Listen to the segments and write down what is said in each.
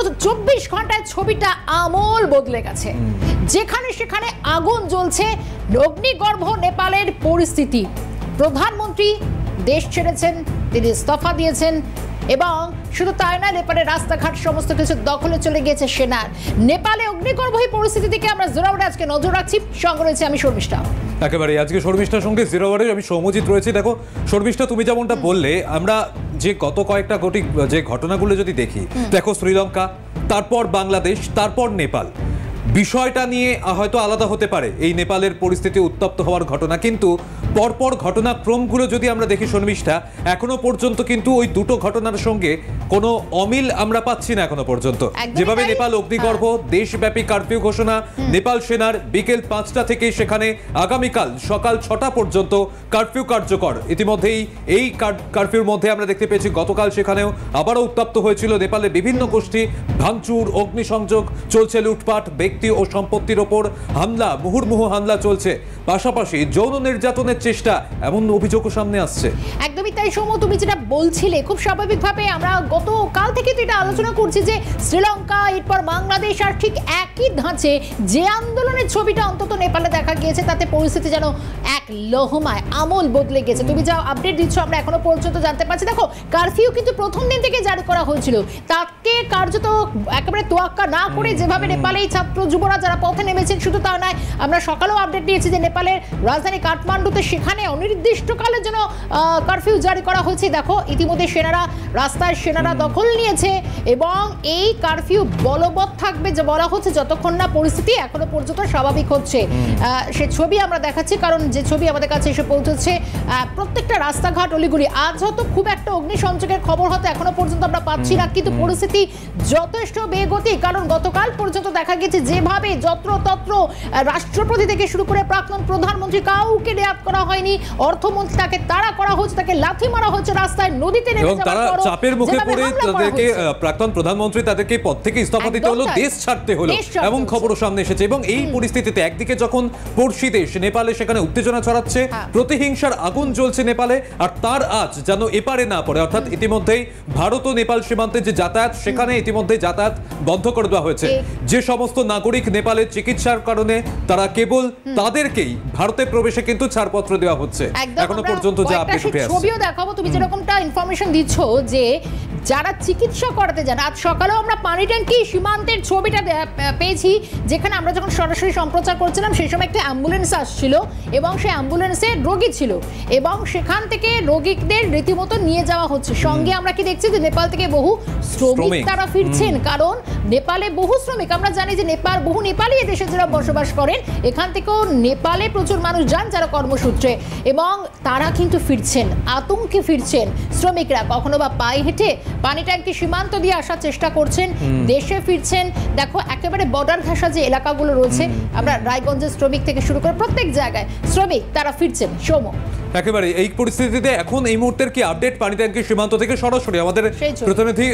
বিগত 24 ঘন্টায় ছবিটা আমূল বদলে গেছে। যেখানে সেখানে আগুন জ্বলছে, অগ্নিগর্ভ নেপালের পরিস্থিতি। প্রধানমন্ত্রী দেশ ছেড়েছেন, তিনি ইস্তফা দিয়েছেন, এবং শুধু তাই না, নেপালের রাস্তাঘাট সমস্ত কিছু দখলে চলে গিয়েছে সেনার। নেপালে অগ্নিগর্ভ এই পরিস্থিতি থেকে আমরা জোরাওয়ারে আজকে নজর রাখছি। সঙ্গে রয়েছে আমি শর্মিষ্ঠা। একেবারে আজকে শর্মিষ্ঠার সঙ্গে জোরাওয়ারে আমি সৌমজিৎ রয়েছি। দেখো শর্মিষ্ঠা, তুমি যেমনটা বললে, আমরা যে গত কয়েকটা যে ঘটনাগুলো যদি দেখি, দেখো শ্রীলঙ্কা, তারপর বাংলাদেশ, তারপর নেপাল, বিষয়টা নিয়ে হয়তো আলাদা হতে পারে এই নেপালের পরিস্থিতি উত্তপ্ত হওয়ার ঘটনা, কিন্তু পরপর ঘটনাক্রমগুলো যদি আমরা দেখি শর্মিষ্ঠা, এখনো পর্যন্ত কিন্তু ওই দুটো ঘটনার সঙ্গে কোনো অমিল আমরা পাচ্ছি না এখনো পর্যন্ত। যেভাবে নেপাল অগ্নিগর্ভ, দেশব্যাপী কারফিউ ঘোষণা, নেপাল সেনার বিকেল 5টা থেকে সেখানে আগামীকাল সকাল 6টা পর্যন্ত কারফিউ কার্যকর। ইতিমধ্যেই এই কারফিউর মধ্যে আমরা দেখতে পেয়েছি গতকাল সেখানেও আবারও উত্তপ্ত হয়েছিল নেপালের বিভিন্ন গোষ্ঠী, ভাঙচুর, অগ্নিসংযোগ চলছে, লুটপাট, ব্যক্তি ও সম্পত্তির ওপর হামলা, মুহুর্মুহু হামলা চলছে, পাশাপাশি যৌন নির্যাতনের চেষ্টা, এমন অভিযোগও সামনে আসছে। একদমই তাই সৌম, তুমি যেটা বলছিলে খুব স্বাভাবিকভাবে আমরা গতকাল থেকে তো এটা আলোচনা করছি যে শ্রীলঙ্কা, এরপর বাংলাদেশ, আর ঠিক একই ধাঁচে যে আন্দোলনের ছবিটা অন্তত নেপালে দেখা গিয়েছে, তাতে পরিস্থিতি যেন এক লহমায় আমূল বদলে গেছে। তুমি যা আপডেট দিচ্ছ আমরা এখনো পর্যন্ত জানতে পারছি। দেখো, কারফিউ কিন্তু প্রথম দিন থেকে জারি করা হয়েছিল, তাকে কার্যত একেবারে তোয়াক্কা না করে যেভাবে নেপালে ছাত্র যুবরা যারা পথে নেমেছেন, শুধু তা নয়, আমরা সকালেও আপডেট দিয়েছি যে নেপালের রাজধানী কাঠমান্ডুতে সেখানে অনির্দিষ্টকালের জন্য কারফিউ জারি করা হয়েছে। দেখো, ইতিমধ্যে সেনারা দখল নিয়েছে, এবং এই কারফিউ বলবৎ থাকবে, যে বলা হচ্ছে যতক্ষণ না পরিস্থিতি এখনো পর্যন্ত স্বাভাবিক হচ্ছে। সে ছবি আমরা দেখাচ্ছি, কারণ যে ছবি আমাদের কাছে এসে পৌঁছেছে, প্রত্যেকটা রাস্তাঘাট, অলিগুলি, আজ হয়তো খুব একটা অগ্নিসংযোগের খবর হয়তো এখনো পর্যন্ত আমরা পাচ্ছি না, কিন্তু পরিস্থিতি যথেষ্ট বেগতিক। কারণ গতকাল পর্যন্ত দেখা গেছে যেভাবে যত্রতত্র রাষ্ট্রপতি থেকে শুরু করে প্রাক্তন প্রধানমন্ত্রী কাউকে রেয়াত করা হয়নি, অর্থমন্ত্রী তাকে তাড়া করা হচ্ছে, তাকে লাথি মারা হচ্ছে, রাস্তায় নদীতে নেমে যাওয়ার পর তারা চাপের মুখে পড়ে তাদেরকে, প্রাক্তন প্রধানমন্ত্রী তাদেরকে পদ থেকে ইস্তফা দিতে হলো, দেশ ছাড়তে হলো, এমন খবরও সামনে এসেছে। এবং এই পরিস্থিতিতে একদিকে যখন পড়শি দেশ নেপালে সেখানে উত্তেজনা ছড়াচ্ছে, প্রতিহিংসার আগুন জ্বলছে নেপালে, আর তার আজ যেন এপারে না পড়ে, অর্থাৎ ইতিমধ্যেই ভারত ও নেপাল সীমান্তে যে যাতায়াত, সেখানে ইতিমধ্যে যাতায়াত বন্ধ করে দেওয়া হয়েছে। যে সমস্ত নাগরিক নেপালের চিকিৎসার কারণে তারা কেবল তাদেরকেই ভারতে প্রবেশে কিন্তু ছাড়পত্র দেওয়া হচ্ছে এখনো পর্যন্ত, যা আপডেট উঠে আসছে। ছবিও দেখাবো, তুমি যেরকমটা ইনফরমেশন দিচ্ছ যে যারা চিকিৎসা করাতে যান, আজ সকালেও আমরা পানি ট্যাঙ্কি সীমান্তের ছবিটা পেয়েছি, যেখানে আমরা যখন সরাসরি সম্প্রচার করছিলাম সেই সময় একটা অ্যাম্বুলেন্স আসছিল, এবং সেই অ্যাম্বুলেন্সে রোগী ছিল, এবং সেখান থেকে রোগীদের রীতিমতো নিয়ে যাওয়া হচ্ছে। সঙ্গে আমরা কি দেখছি যে নেপাল থেকে বহু শ্রমিক তারা ফিরছেন, কারণ নেপালে বহু শ্রমিক, আমরা জানি যে বহু নেপালি এদেশে যারা বসবাস করেন, এখান থেকেও নেপালে প্রচুর মানুষ যান যারা কর্মসূত্রে, এবং তারা কিন্তু ফিরছেন, আতঙ্কে ফিরছেন শ্রমিকরা, কখনো বা পায়ে হেঁটে পানি ট্যাঙ্কি সীমান্ত দিয়ে আসার চেষ্টা করছেন, দেশে ফিরছেন। দেখো, একেবারে বর্ডার ঘেঁষা যে এলাকাগুলো রয়েছে, আমরা রায়গঞ্জের শ্রমিক থেকে শুরু করে প্রত্যেক জায়গায় শ্রমিক তারা ফিরছেন। সৌম, একেবারে এই পরিস্থিতিতে এখন এই মুহূর্তের কি আপডেট পানি ট্যাঙ্কি সীমান্ত থেকে? সরাসরি আমাদের প্রতিনিধি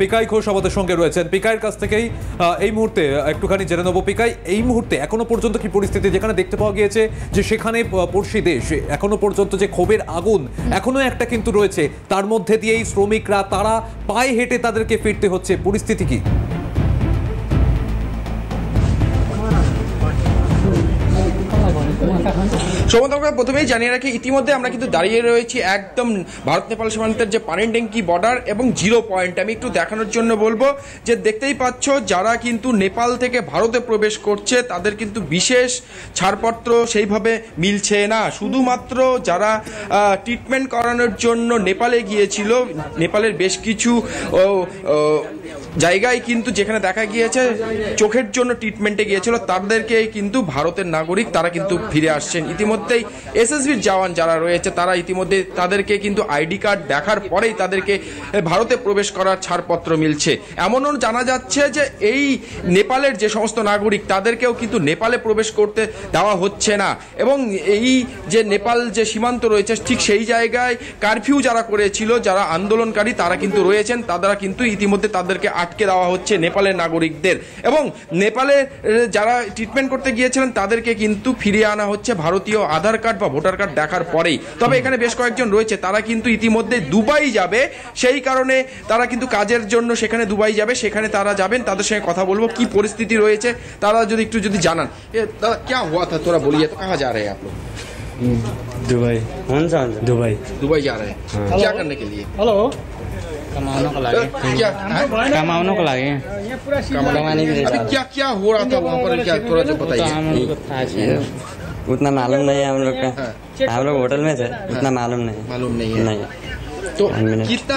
পিকাই ঘোষ আমাদের সঙ্গে রয়েছেন। পিকাইয়ের কাছ থেকেই এই মুহূর্তে একটুখানি জেনে নেবো। পিকাই, এই মুহূর্তে এখনো পর্যন্ত কি পরিস্থিতি, যেখানে দেখতে পাওয়া গিয়েছে যে সেখানে পড়শি দেশ, এখনো পর্যন্ত যে ক্ষোভের আগুন এখনো একটা কিন্তু রয়েছে, তার মধ্যে দিয়েই শ্রমিকরা তারা পায়ে হেঁটে তাদেরকে ফিরতে হচ্ছে, পরিস্থিতি কি? সৌমতকে প্রথমেই জানিয়ে রাখি, ইতিমধ্যে আমরা কিন্তু দাঁড়িয়ে রয়েছি একদম ভারত নেপাল সীমান্তের যে পানি ট্যাঙ্কি বর্ডার এবং জিরো পয়েন্ট। আমি একটু দেখানোর জন্য বলবো যে দেখতেই পাচ্ছ, যারা কিন্তু নেপাল থেকে ভারতে প্রবেশ করছে তাদের কিন্তু বিশেষ ছাড়পত্র সেইভাবে মিলছে না। শুধুমাত্র যারা ট্রিটমেন্ট করানোর জন্য নেপালে গিয়েছিল, নেপালের বেশ কিছু জায়গায় কিন্তু যেখানে দেখা গিয়েছে চোখের জন্য ট্রিটমেন্টে গিয়েছিল, তাদেরকে কিন্তু ভারতের নাগরিক তারা কিন্তু ফিরে আসছেন। ইতিমধ্যেই এসএসবির জওয়ান যারা রয়েছে তারা ইতিমধ্যে তাদেরকে কিন্তু আইডি কার্ড দেখার পরেই তাদেরকে ভারতে প্রবেশ করার ছাড়পত্র মিলছে। এমনও জানা যাচ্ছে যে এই নেপালের যে সমস্ত নাগরিক তাদেরকেও কিন্তু নেপালে প্রবেশ করতে দেওয়া হচ্ছে না, এবং এই যে নেপাল যে সীমান্ত রয়েছে ঠিক সেই জায়গায় কারফিউ যারা করেছিল, যারা আন্দোলনকারী তারা কিন্তু রয়েছেন, তারা কিন্তু ইতিমধ্যে তাদের তাদেরকে আটকে দেওয়া হচ্ছে নেপালের নাগরিকদের, এবং নেপালে যারা ট্রিটমেন্ট করতে গিয়েছিলেন তাদেরকে কিন্তু ফিরিয়ে আনা হচ্ছে ভারতীয় আধার কার্ড বা ভোটার কার্ড দেখার পরেই। তবে এখানে বেশ কয়েকজন রয়েছে, তারা কিন্তু ইতিমধ্যে দুবাই যাবে, সেই কারণে তারা কিন্তু কাজের জন্য সেখানে দুবাই যাবে, সেখানে তারা যাবেন, তাদের সঙ্গে কথা বলবো কি পরিস্থিতি রয়েছে তারা যদি জানান। দাদা क्या हुआ था थोड़ा बोलिए तो, कहाँ जा रहे हैं आप लोग? दुबई दुबई दुबई जा रहे हैं, क्या करने के लिए? हेलो कमाने को लगे क्या कमाने को लगे कमाने के लिए अभी क्या क्या हो रहा था वहाँ पर, क्या थोड़ा जो बताइए। उतना मालूम नहीं है हम लोग का, हम लोग होटल में थे, उतना मालूम नहीं है नहीं तो कितना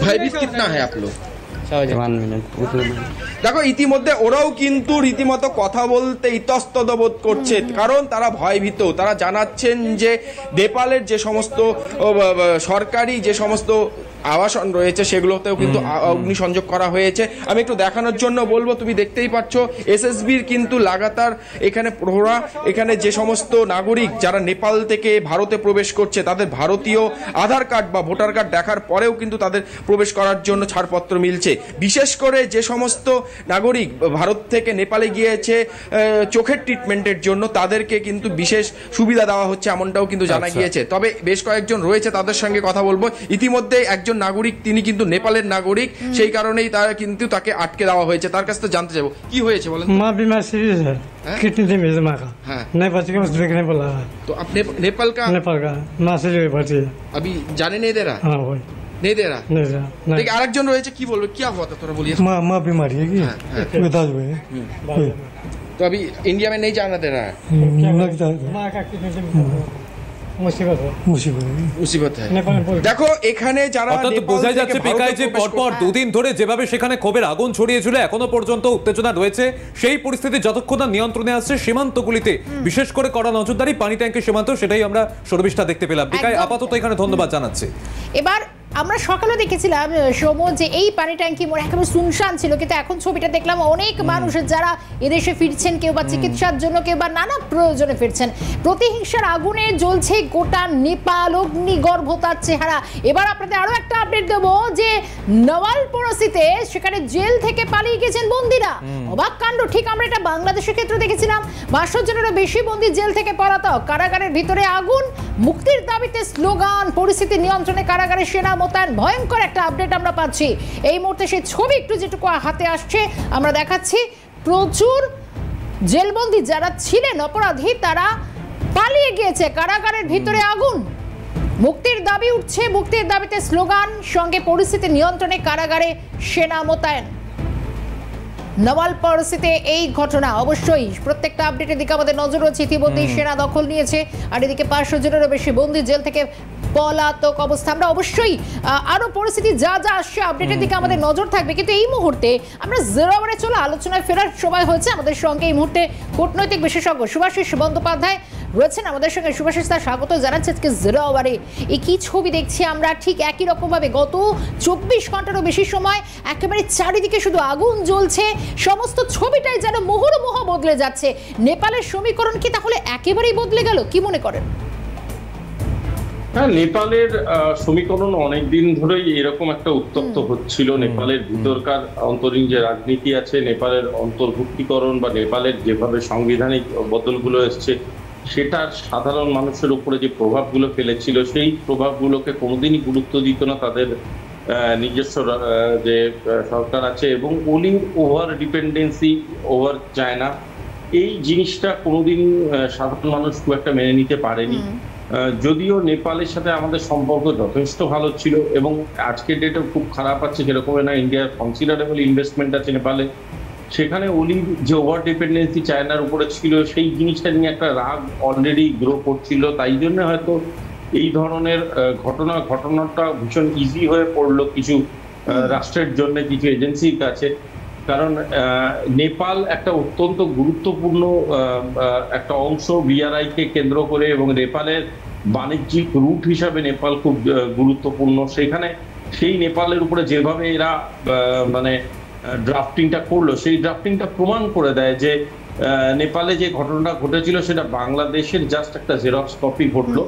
भयभीत कितना है आप लोग? 1 मिनट দেখো ইতিমধ্যে ওরাও কিন্তু রীতিমতো কথা বলতে ইতস্তত বোধ করছে, কারণ তারা ভয়ভীত। তারা জানাচ্ছেন যে নেপালের যে সমস্ত সরকারি যে সমস্ত আবাসন রয়েছে সেগুলোতেও কিন্তু অগ্নিসংযোগ করা হয়েছে। আমি একটু দেখানোর জন্য বলবো, তুমি দেখতেই পাচ্ছ এসএসবির কিন্তু লাগাতার এখানে প্রহরা। এখানে যে সমস্ত নাগরিক যারা নেপাল থেকে ভারতে প্রবেশ করছে তাদের ভারতীয় আধার কার্ড বা ভোটার কার্ড দেখার পরেও কিন্তু তাদের প্রবেশ করার জন্য ছাড়পত্র মিলছে। বিশেষ করে যে সমস্ত নাগরিক ভারত থেকে নেপালে গিয়েছে চোখের ট্রিটমেন্টের জন্য তাদেরকে কিন্তু বিশেষ সুবিধা দেওয়া হচ্ছে, এমনটাও কিন্তু জানা গিয়েছে। তবে বেশ কয়েকজন রয়েছে, তাদের সঙ্গে কথা বলবো। ইতিমধ্যে একজন নাগরিক, তিনি কিন্তু নেপালের নাগরিক, সেই কারণেই তারা কিন্তু তাকে আটকে দেওয়া হয়েছে। তার কাছ থেকে জানতে চাইবো কি হয়েছে বলেন। माँ बीमार सीरियस है, किडनी डैमेज माँ का, हाँ। नहीं बच के बस देखने बोला है। तो आप नेपाल का नेपाल का माँ सीरियस भर्ती है। अभी जाने नहीं दे रहा? हाँ वही नहीं दे रहा। नहीं जा नहीं लेकिन आरेकजन রয়েছে, কি বলবে, क्या हुआ था थोड़ा बोलिए। माँ बीमारी है कि बता दो तो अभी इंडिया में नहीं जाना दे रहा है, लगता है माँ का किडनी मुसीबत है मुसीबत है। नेपाल দেখো এখানে যারা অর্থাৎ বোঝা যাচ্ছে পিকাই যে পরপর দুদিন ধরে যেভাবে সেখানে ক্ষোভের আগুন ছড়িয়েছিল, এখনো পর্যন্ত উত্তেজনা রয়েছে। সেই পরিস্থিতি যতক্ষণ না নিয়ন্ত্রণে আসছে সীমান্তগুলিতে, বিশেষ করে কড়া নজরদারি পানি ট্যাঙ্কের সীমান্ত, সেটাই আমরা শর্মিষ্ঠা দেখতে পেলাম। পিকাই আপাতত এখানে ধন্যবাদ জানাচ্ছি। এবার আমরা সকালে দেখেছিলাম সময় যে এই পানি ট্যাঙ্কি মোড় একেবারে শুনশান ছিল, কিন্তু এখন ছবিটা দেখলাম অনেক মানুষ যারা এদেশে ফিরছেন, কেউ বা চিকিৎসার জন্য, কেউ বা নানা প্রয়োজনে ফিরছেন। প্রতিহিংসার আগুনে জ্বলছে গোটা নেপাল, অগ্নিগর্ভতার চেহারা। এবার আপনাদের আরো একটা আপডেট দেবো যে নওয়ালপরাসিতে সেখানে জেল থেকে পালিয়ে গেছেন বন্দীরা। অবাক কাণ্ড, ঠিক আমরা এটা বাংলাদেশের ক্ষেত্রে দেখেছিলাম। 500 জনেরও বেশি বন্দী জেল থেকে পলাতক। কারাগারের ভিতরে আগুন, মুক্তির দাবিতে স্লোগান, পরিস্থিতি নিয়ন্ত্রণে কারাগারের সেনা মোতায়েন। ভয়ঙ্কর একটা আপডেট আমরা পাচ্ছি এই মুহূর্তে। সেই ছবি একটু যেটুকু হাতে আসছে আমরা দেখাচ্ছি। প্রচুর জেলবন্দী যারা ছিলেন অপরাধী তারা পালিয়ে গিয়েছে। কারাগারের ভিতরে আগুন, মুক্তির দাবি উঠছে, মুক্তির দাবিতে স্লোগান, সঙ্গে পরিস্থিতি নিয়ন্ত্রণে কারাগারে সেনা মোতায়েন। নওয়ালপরাসিতে এই ঘটনা, অবশ্যই প্রত্যেকটা আপডেটের দিকে আমাদের নজর রয়েছে। ইতিমধ্যে সেনা দখল নিয়েছে, আর এদিকে 500 জনেরও বেশি বন্দী জেল থেকে পলাতক অবস্থা। আমরা অবশ্যই আরো পরিস্থিতি যা যা আসছে আপডেটের দিকে আমাদের নজর থাকবে, কিন্তু এই মুহূর্তে আমরা জিরো আওয়ারে চলে আলোচনায় ফেরার সময় হয়েছে। আমাদের সঙ্গে এই মুহূর্তে কূটনৈতিক বিশেষজ্ঞ শুভাশিস বন্দ্যোপাধ্যায় রয়েছেন আমাদের সঙ্গে। শুভাশিস, তার স্বাগত জানাচ্ছি আজকে জিরো আওয়ারে। এই কি ছবি দেখছি আমরা, ঠিক একই রকম ভাবে গত 24 ঘন্টারও বেশি সময় একেবারে চারিদিকে শুধু আগুন জ্বলছে। সমস্ত ছবিটাই যেন মুহুর্মুহু বদলে যাচ্ছে। নেপালের সমীকরণ কি তাহলে একেবারেই বদলে গেল, কি মনে করেন? হ্যাঁ, নেপালের সমীকরণ অনেকদিন ধরেই এরকম একটা উত্তপ্ত হচ্ছিল। নেপালের ভিতরকার অন্তরীণ যে রাজনীতি আছে, নেপালের অন্তর্ভুক্তিকরণ বা নেপালের যেভাবে সাংবিধানিক বদলগুলো এসছে, সেটার সাধারণ মানুষের উপরে যে প্রভাবগুলো ফেলেছিল, সেই প্রভাবগুলোকে কোনোদিনই গুরুত্ব দিত না তাদের নিজস্ব যে সরকার আছে। এবং অলির ওভার ডিপেন্ডেন্সি ওভার চায়না, এই জিনিসটা কোনোদিন সাধারণ মানুষ খুব একটা মেনে নিতে পারেনি। যদিও নেপালের সাথে আমাদের সম্পর্ক যথেষ্ট ভালো ছিল এবং আজকের ডেটে খুব খারাপ আছে সেরকম না। ইন্ডিয়ার কনসিডারেবল ইনভেস্টমেন্ট আছে নেপালে, সেখানে অলির যে ওভার ডিপেন্ডেন্সি চায়নার উপরে ছিল, সেই জিনিসটা নিয়ে একটা রাগ অলরেডি গ্রো করছিল। তাই জন্য হয়তো এই ধরনের ঘটনাটা ভীষণ ইজি হয়ে পড়লো কিছু রাষ্ট্রের জন্য, কিছু এজেন্সির কাছে। কারণ নেপাল একটা অত্যন্ত গুরুত্বপূর্ণ একটা অংশ বিআরআই-কে কেন্দ্র করে, এবং নেপালের বাণিজ্যিক রুট হিসাবে নেপাল খুব গুরুত্বপূর্ণ। সেখানে সেই নেপালের উপরে যেভাবে এরা মানে ড্রাফটিংটা করলো, সেই ড্রাফটিংটা প্রমাণ করে দেয় যে নেপালে যে ঘটনাটা ঘটেছিল সেটা বাংলাদেশের জাস্ট একটা জেরক্স কপি ঘটলো।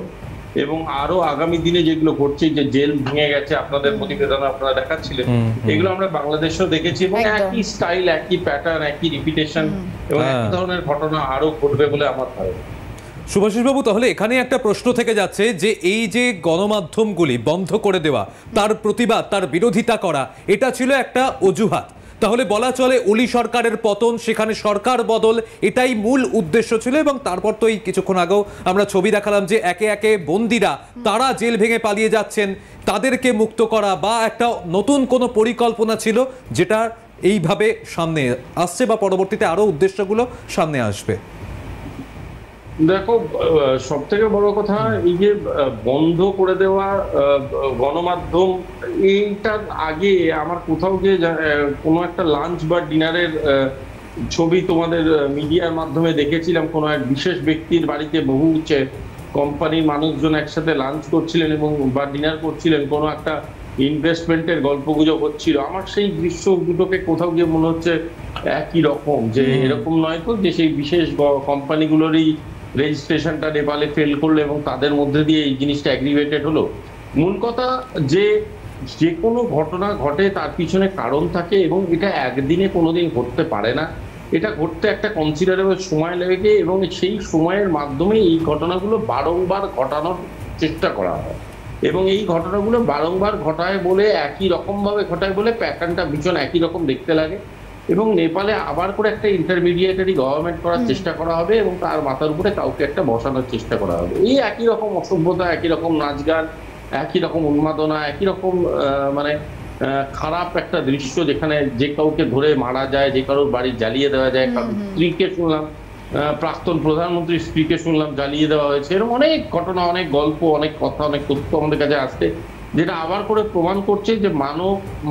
এবং আরো আগামী দিনে যেগুলো ঘটছে, যে জেল ভেঙে গেছে আপনাদের প্রতিবেদন আপনারা দেখাচ্ছিলেন, এগুলো আমরা বাংলাদেশেও দেখেছি এবং একই স্টাইল, একই প্যাটার্ন, একই রিপিটেশন এবং একই ধরনের ঘটনা আরো ঘটবে বলে আমার ধারণা। শুভাশিস বাবু, তাহলে এখানে একটা প্রশ্ন থেকে যাচ্ছে যে এই যে গণমাধ্যমগুলি বন্ধ করে দেওয়া, তার প্রতিবাদ, তার বিরোধিতা করা, এটা ছিল একটা অজুহাত। তাহলে বলা চলে ওলি সরকারের পতন, সেখানে সরকার বদল, এটাই মূল উদ্দেশ্য ছিল। এবং তারপর তো এই কিছুক্ষণ আগেও আমরা ছবি দেখালাম যে একে একে বন্দিরা তারা জেল ভেঙে পালিয়ে যাচ্ছেন, তাদেরকে মুক্ত করা বা একটা নতুন কোনো পরিকল্পনা ছিল যেটা এইভাবে সামনে আসছে বা পরবর্তীতে আরো উদ্দেশ্যগুলো সামনে আসবে। দেখো, সব থেকে বড় কথা এই যে বন্ধ করে দেওয়া গণমাধ্যম, এইটার আগে আমার কোথাও গিয়ে কোনো একটা লাঞ্চ বা ডিনারের ছবি তোমাদের মিডিয়ার মাধ্যমে দেখেছিলাম। কোনো এক বিশেষ ব্যক্তির বাড়িতে বহু কোম্পানির মানুষজন একসাথে লাঞ্চ করছিলেন এবং বা ডিনার করছিলেন, কোনো একটা ইনভেস্টমেন্টের গল্পগুজব হচ্ছিল। আমার সেই দৃশ্য দুটোকে কোথাও গিয়ে মনে হচ্ছে একই রকম, যে এরকম নয় তো যে সেই বিশেষ কোম্পানিগুলোরই রেজিস্ট্রেশনটা নেপালে ফেল করলো এবং তাদের মধ্যে দিয়ে এই জিনিসটা অ্যাগ্রিভেটেড হলো। মূল কথা যে কোনো ঘটনা ঘটে তার পিছনে কারণ থাকে এবং এটা একদিনে কোনোদিন ঘটতে পারে না। এটা ঘটতে একটা কনসিডারেবল সময় লাগে এবং সেই সময়ের মাধ্যমে এই ঘটনাগুলো বারংবার ঘটানোর চেষ্টা করা হয় এবং এই ঘটনাগুলো বারংবার ঘটায় বলে, একই রকমভাবে ঘটায় বলে প্যাটার্নটা ভীষণ একই রকম দেখতে লাগে এবং নেপালে আবার করে একটা ইন্টারমিডিয়েটারি গভর্নমেন্ট করার চেষ্টা করা হবে এবং তার মাথার উপরে কাউকে একটা বসানোর চেষ্টা করা হবে। এই একই রকম অসভ্যতা, একই রকম নাচ গান, একই রকম উন্মাদনা, একই রকম মানে খারাপ একটা দৃশ্য, যেখানে যে কাউকে ধরে মারা যায়, যে কারোর বাড়ি জ্বালিয়ে দেওয়া যায়। স্ত্রীকে শুনলাম, প্রাক্তন প্রধানমন্ত্রীর স্ত্রীকে শুনলাম জ্বালিয়ে দেওয়া হয়েছে। এরকম অনেক ঘটনা, অনেক গল্প, অনেক কথা, অনেক তথ্য আমাদের কাছে আসছে, যেটা আবার করে প্রমাণ করছে যে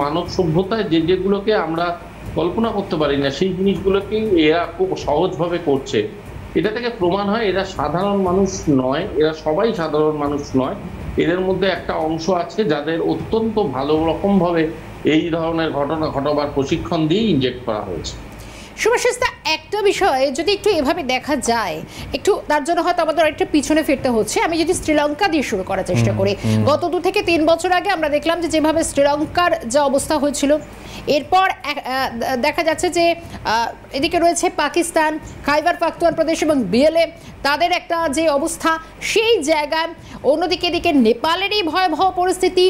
মানব সভ্যতায় যেগুলোকে আমরা কল্পনা করতে পারি না সেই জিনিসগুলোকেই এরা খুব সহজভাবে করছে। এটা থেকে প্রমাণ হয় এরা সাধারণ মানুষ নয়, এরা সবাই সাধারণ মানুষ নয়। এদের মধ্যে একটা অংশ আছে যাদের অত্যন্ত ভালো রকম ভাবে এই ধরনের ঘটনা ঘটাবার প্রশিক্ষণ দিয়ে ইনজেক্ট করা হয়েছে। শুভাশিস দা, একটা বিষয় যদি একটু এভাবে দেখা যায়, একটু তার জন্য হয়তো আমাদের একটা পিছনে ফিরতে হচ্ছে। আমি যদি শ্রীলঙ্কা দিয়ে শুরু করার চেষ্টা করি, গত 2 থেকে 3 বছর আগে আমরা দেখলাম যে যেভাবে শ্রীলঙ্কার যা অবস্থা হয়েছিল, এরপর দেখা যাচ্ছে যে এদিকে রয়েছে পাকিস্তান, খাইবার পাখতুনখোয়া এবং বিএলএ, তাদের একটা যে অবস্থা সেই জায়গায়, অন্যদিকে এদিকে নেপালেরই ভয়াবহ পরিস্থিতি,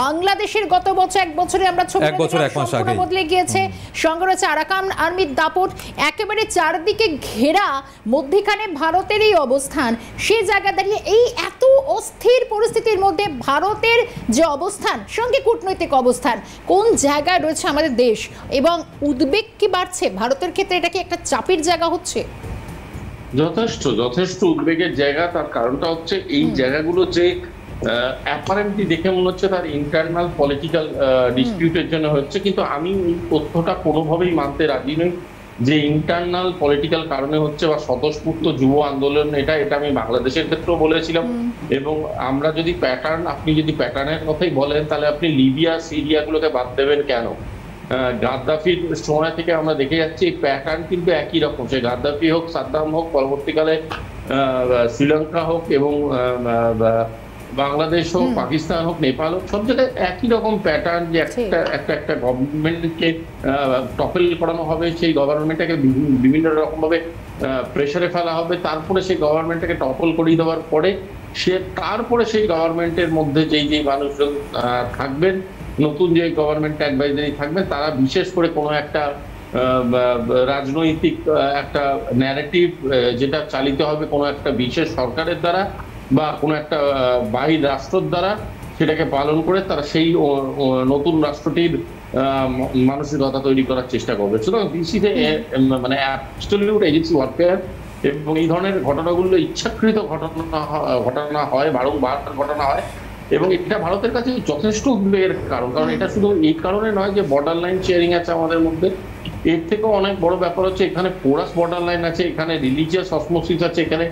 বাংলাদেশের গত বছর 1 বছরে আমরা ছবি বদলে গিয়েছে, সঙ্গে রয়েছে আরাকান আর্মির দাপট, একেবারে চারদিকে ঘেরা, মধ্যখানে ভারতের এই অবস্থান। সেই জায়গা দাঁড়িয়ে এই এত অস্থির পরিস্থিতির মধ্যে ভারতের যে অবস্থান, সঙ্গে কূটনৈতিক অবস্থান, কোন জায়গায় রয়েছে আমাদের দেশ এবং উদ্বেগ কি বাড়ছে ভারতের ক্ষেত্রে? এটা কি একটা চাপের জায়গা হচ্ছে? যথেষ্ট উদ্বেগের জায়গা। তার কারণটা হচ্ছে এই জায়গাগুলো যে অ্যাপারেন্টলি দেখে মনে হচ্ছে তার ইন্টারনাল পলিটিক্যাল ডিসপিউটের জন্য হচ্ছে, কিন্তু আমি এই তথ্যটা কোনোভাবেই মানতে রাজি নই যে ইন্টারনাল পলিটিক্যাল কারণে হচ্ছে বা স্বতঃস্ফূর্ত যুব আন্দোলন। এটা আমি বাংলাদেশের ক্ষেত্রেও বলেছিলাম এবং আমরা যদি আপনি যদি প্যাটার্নের কথাই বলেন, তাহলে আপনি লিবিয়া, সিরিয়াগুলোকে বাদ দেবেন কেন? গাদ্দাফির সময় থেকে আমরা দেখে যাচ্ছি এই প্যাটার্ন কিন্তু একই রকম। সে গাদ্দাফি হোক, সাদ্দাম হোক, পরবর্তীকালে শ্রীলঙ্কা হোক এবং বাংলাদেশ হোক, পাকিস্তান হোক, নেপাল হোক, সব জায়গায় একই রকম প্যাটার্ন, যে একটা গভর্নমেন্টকে টপল করানো হবে, সেই গভর্নমেন্টটাকে বিভিন্ন রকম ভাবে প্রেসারে ফেলা হবে, তারপরে সেই গভর্নমেন্টটাকে টপল করিয়ে দেওয়ার পরে তারপরে সেই গভর্নমেন্টের মধ্যে যেই মানুষজন থাকবেন, নতুন যে গভর্নমেন্ট অ্যাডভাইজারি থাকবেন, তারা বিশেষ করে কোনো একটা রাজনৈতিক একটা ন্যারেটিভ যেটা চালিত হবে কোনো একটা বিশেষ সরকারের দ্বারা বা কোনো একটা বাহির রাষ্ট্রের দ্বারা, সেটাকে পালন করে তারা সেই নতুন রাষ্ট্রটির মানসিকতা তৈরি করার চেষ্টা করবে। সুতরাং মানে অ্যাবসলিউট এজেন্সি ওয়ারফেয়ার এবং এই ধরনের ঘটনাগুলো ইচ্ছাকৃত ঘটনা হয়, বারংবার ঘটনা হয় এবং এটা ভারতের কাছে যথেষ্ট উদ্বেগের কারণ এটা শুধু এই কারণে নয় যে বর্ডার লাইন শেয়ারিং আছে আমাদের মধ্যে, এর থেকেও অনেক বড় ব্যাপার হচ্ছে এখানে পোরাস বর্ডার লাইন আছে, এখানে রিলিজিয়াস অসমোসিস আছে, এখানে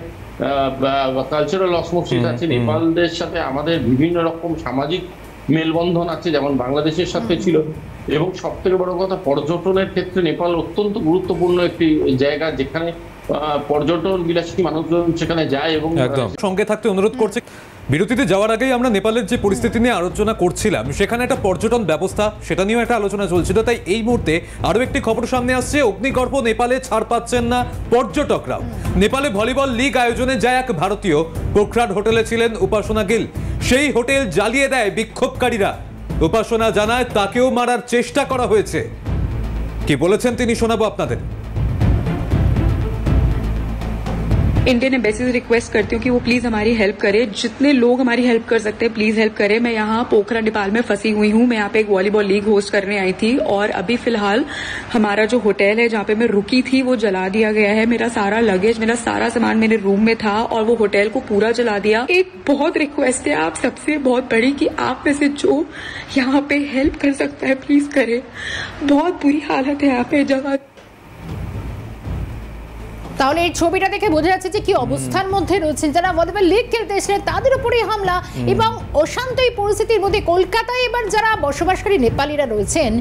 কালচারাল অসমোসিস আছে। নেপালদের সাথে আমাদের বিভিন্ন রকম সামাজিক মেলবন্ধন আছে, যেমন বাংলাদেশের সাথে ছিল। এবং সব থেকে বড় কথা, পর্যটনের ক্ষেত্রে নেপাল অত্যন্ত গুরুত্বপূর্ণ একটি জায়গা, যেখানে পর্যটন বিলাসী মানুষজন সেখানে যায় এবং সঙ্গে থাকতে অনুরোধ করছে। বিরতিতে যাওয়ার আগেই আমরা নেপালের যে পরিস্থিতি নিয়ে আলোচনা করছিলাম, সেখানে একটা পর্যটন ব্যবস্থা সেটা নিয়েও একটা আলোচনা চলছিল। তাই এই মুহূর্তে আরো একটি খবর সামনে আসছে, অগ্নিগর্ভ নেপালে ছাড় পাচ্ছেন না পর্যটকরাও। নেপালে ভলিবল লিগ আয়োজনে যায় এক ভারতীয়, পোখরাড হোটেলে ছিলেন উপাসনা গিল। সেই হোটেল জ্বালিয়ে দেয় বিক্ষোভকারীরা। উপাসনা জানায় তাকেও মারার চেষ্টা করা হয়েছে। কি বলেছেন তিনি শোনাবো আপনাদের। इंडियन एम्बेसी से रिक्वेस्ट करती हूँ कि वो प्लीज हमारी हेल्प करे, जितने लोग हमारी हेल्प कर सकते हैं प्लीज हेल्प करें। मैं यहाँ पोखरा नेपाल में फंसी हुई हूँ। मैं यहाँ पे एक वॉलीबॉल लीग होस्ट करने आई थी और अभी फिलहाल हमारा जो होटल है जहाँ पे मैं रुकी थी वो जला दिया गया है। मेरा सारा लगेज, मेरा सारा सामान मेरे रूम में था और वो होटल को पूरा जला दिया। एक बहुत रिक्वेस्ट है आप सबसे बहुत बड़ी कि आप में से जो यहाँ पे हेल्प कर सकता है प्लीज करे। बहुत बुरी हालत है यहाँ पे जगह। তাহলে এই ছবিটা দেখে বোঝা যাচ্ছে যে কি অবস্থার মধ্যে রয়েছেন যারা ভলিবল লিগ খেলতে এসেছিলেন, তাদের উপরে হামলা এবং অশান্ত এই পরিস্থিতির মধ্যে কলকাতায় এবার যারা বসবাসকারী নেপালিরা রয়েছেন,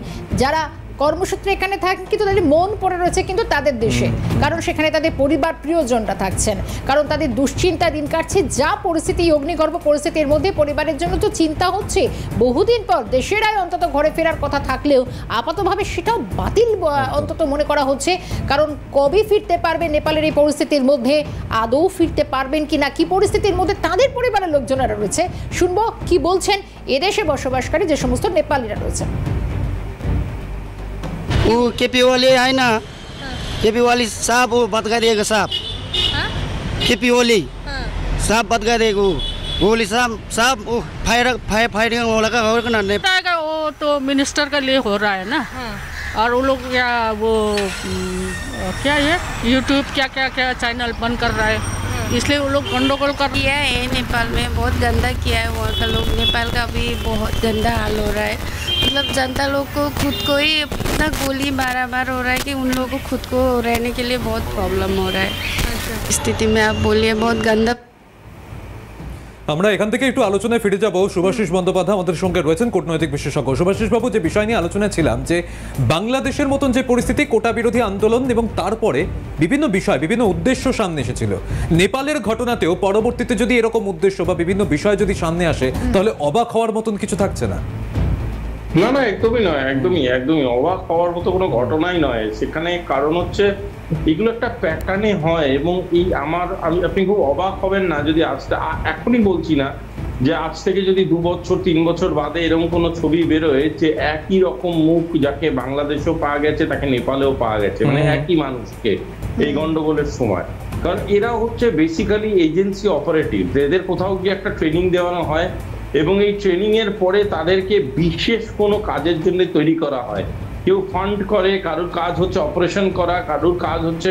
যারা কর্মসূত্রে এখানে থাকেন কিন্তু তাদের মন পড়ে রয়েছে কিন্তু তাদের দেশে, কারণ সেখানে তাদের পরিবার প্রিয়জনরা থাকছেন, কারণ তাদের দুশ্চিন্তা দিন কাটছে। যা পরিস্থিতি, অগ্নিগর্ভ পরিস্থিতির মধ্যে পরিবারের জন্য তো চিন্তা হচ্ছে। বহুদিন পর দেশের আয় অন্তত ঘরে ফেরার কথা থাকলেও আপাতভাবে সেটাও বাতিল অন্তত মনে করা হচ্ছে, কারণ কবে ফিরতে পারবে নেপালের এই পরিস্থিতির মধ্যে, আদৌ ফিরতে পারবেন কিনা, কি পরিস্থিতির মধ্যে তাদের পরিবারের লোকজনেরা রয়েছে, শুনবো কি বলছেন এদেশে বসবাসকারী যে সমস্ত নেপালিরা রয়েছেন। वो केपी ओली होइन, केपी ओली साहब वो बात गरिएको साहब, केपी ओली साहब बात गरिएको ओली साहब वो फायरिंग वाला का हो ना वो तो मिनिस्टर का लिए हो रहा है ना। और वो लोग क्या वो क्या ये यूट्यूब क्या चैनल बंद कर रहा है, इसलिए वो लोग गंडगोल कर किया है। नेपाल में बहुत गंदा किया है वहाँ का लोग। नेपाल का भी बहुत गंदा हाल हो रहा है। मतलब जनता लोग को खुद को ही इतना गोली बार हो रहा है कि उन लोगों को खुद को रहने के लिए बहुत प्रॉब्लम हो रहा है। स्थिति में आप बोलिए बहुत गंदा। আমরা এখান থেকে একটু আলোচনায় ফিরে যাব। শুভাশিস বন্দ্যোপাধ্যায় আমাদের সঙ্গে রয়েছেন, কূটনৈতিক বিশেষজ্ঞ। শুভাশিস বাবু, যে বিষয় নিয়ে আলোচনা ছিলাম যে বাংলাদেশের মতন যে পরিস্থিতি, কোটা বিরোধী আন্দোলন এবং তারপরে বিভিন্ন বিষয়, বিভিন্ন উদ্দেশ্য সামনে এসেছিল, নেপালের ঘটনাতেও পরবর্তীতে যদি এরকম উদ্দেশ্য বা বিভিন্ন বিষয় যদি সামনে আসে তাহলে অবাক হওয়ার মতন কিছু থাকছে না। না না, একদমই নয়, একদমই অবাক হওয়ার মতো কোনো ঘটনাই নয় সেখানে। কারণ হচ্ছে এগুলো একটা প্যাটার্নে হয় এবং আপনি খুব অবাক হবেন না যদি এখনই বলছি না যে আজ থেকে যদি 2 বছর 3 বছর বাদে এরকম কোনো ছবি বেরোয় যে একই রকম মুখ যাকে বাংলাদেশেও পাওয়া গেছে তাকে নেপালেও পাওয়া গেছে, মানে একই মানুষকে এই গন্ডগোলের সময়। কারণ এরা হচ্ছে বেসিক্যালি এজেন্সি অপারেটিভ, এদের কোথাও গিয়ে একটা ট্রেনিং দেওয়ানো হয় এবং এই ট্রেনিং এর পরে তাদেরকে বিশেষ কোনো কাজের জন্য তৈরি করা হয়। কেউ ফান্ড করে, কারোর কাজ হচ্ছে অপারেশন করা, কারোর কাজ হচ্ছে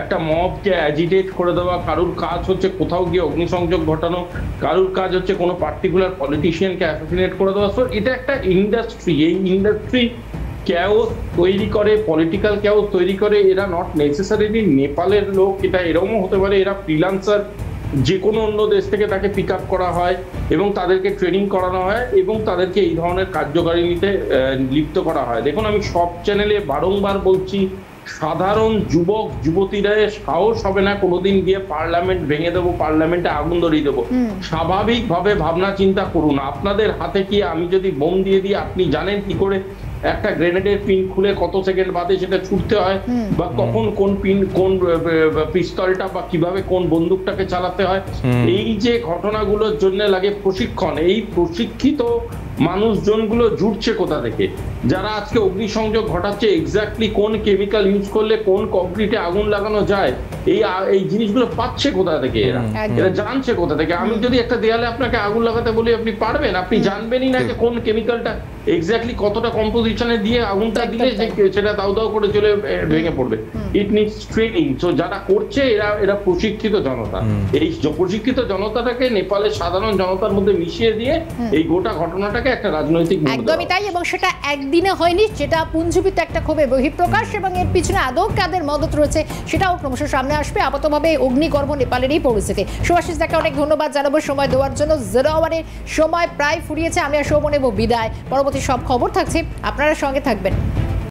একটা মবকে অ্যাজিটেট করে দেওয়া, কারোর কাজ হচ্ছে কোথাও গিয়ে অগ্নিসংযোগ ঘটানো, কারোর কাজ হচ্ছে কোনো পার্টিকুলার পলিটিশিয়ানকে অ্যাসোসিয়েট করে দেওয়া। সো এটা একটা ইন্ডাস্ট্রি। এই ইন্ডাস্ট্রি ক্যাওস তৈরি করে, পলিটিক্যাল ক্যাওস তৈরি করে। এরা নট নেসেসারিলি নেপালের লোক, এটা এরকমও হতে পারে এরা ফ্রিল্যান্সার, যে কোনো অন্য দেশ থেকে তাকে পিক আপ করা হয় এবং তাদেরকে ট্রেনিং করানো হয় এবং তাদেরকে এই ধরনের কার্যকারিণীতে লিপ্ত করা হয়। দেখুন, আমি সব চ্যানেলে বারংবার বলছি, সাধারণ যুবক যুবতীরা সাহস হবে না কোনোদিন গিয়ে পার্লামেন্ট ভেঙে দেবো, পার্লামেন্টে আগুন ধরিয়ে দেবো। স্বাভাবিকভাবে ভাবনা চিন্তা করুন। আপনাদের হাতে কি আমি যদি বোম দিয়ে দিই, আপনি জানেন কি করে একটা গ্রেনেডের পিন খুলে কত সেকেন্ড বাদে সেটা ছুটতে হয়, বা কখন কোন পিস্তলটা বা কিভাবে কোন বন্দুকটাকে চালাতে হয়। এই যে ঘটনাগুলোর জন্য লাগে প্রশিক্ষণ। এই প্রশিক্ষিত মানুষজনগুলো জুটছে কোথা থেকে? যারা আজকে অগ্নিসংযোগ ঘটাচ্ছে, এক্স্যাক্টলি কোন কেমিক্যাল ইউজ করলে কোন কংক্রিটে আগুন লাগানো যায়, এই জিনিসগুলো পাচ্ছে কোথা থেকে? এরা জানছে কোথা থেকে? আমি যদি একটা দেয়ালে আপনাকে আগুন লাগাতে বলি, আপনি পারবেন? আপনি জানবেনই না যে কোন কেমিক্যালটা এক্স্যাক্টলি কতটা কম্পোজিশনে দিয়ে আগুনটা দিলে সেটা দাউ দাউ করে চলে ভেঙে পড়বে। It needs training. সো যারা করছে এরা প্রশিক্ষিত জনতা। এই প্রশিক্ষিত জনতাটাকে নেপালের সাধারণ জনতার মধ্যে মিশিয়ে দিয়ে এই গোটা ঘটনাটাকে একটা রাজনৈতিক, একদমই তাই। এবং সেটা একদিনে হয়নি, যেটা পুঞ্জীবিত একটা ক্ষোভের বহিঃপ্রকাশ এবং এর পিছনে আদৌ কাদের মদত রয়েছে সেটাও ক্রমশ সামনে আসবে। আপাতভাবে অগ্নিগর্ভ নেপালের এই পরিস্থিতি। শুভাশিস দাকে অনেক ধন্যবাদ জানাবো সময় দেওয়ার জন্য। 0 আওয়ারের সময় প্রায় ফুরিয়েছে। আমি আর শোভন নেব বিদায়। পরবর্তী সব খবর থাকছে, আপনারা সঙ্গে থাকবেন।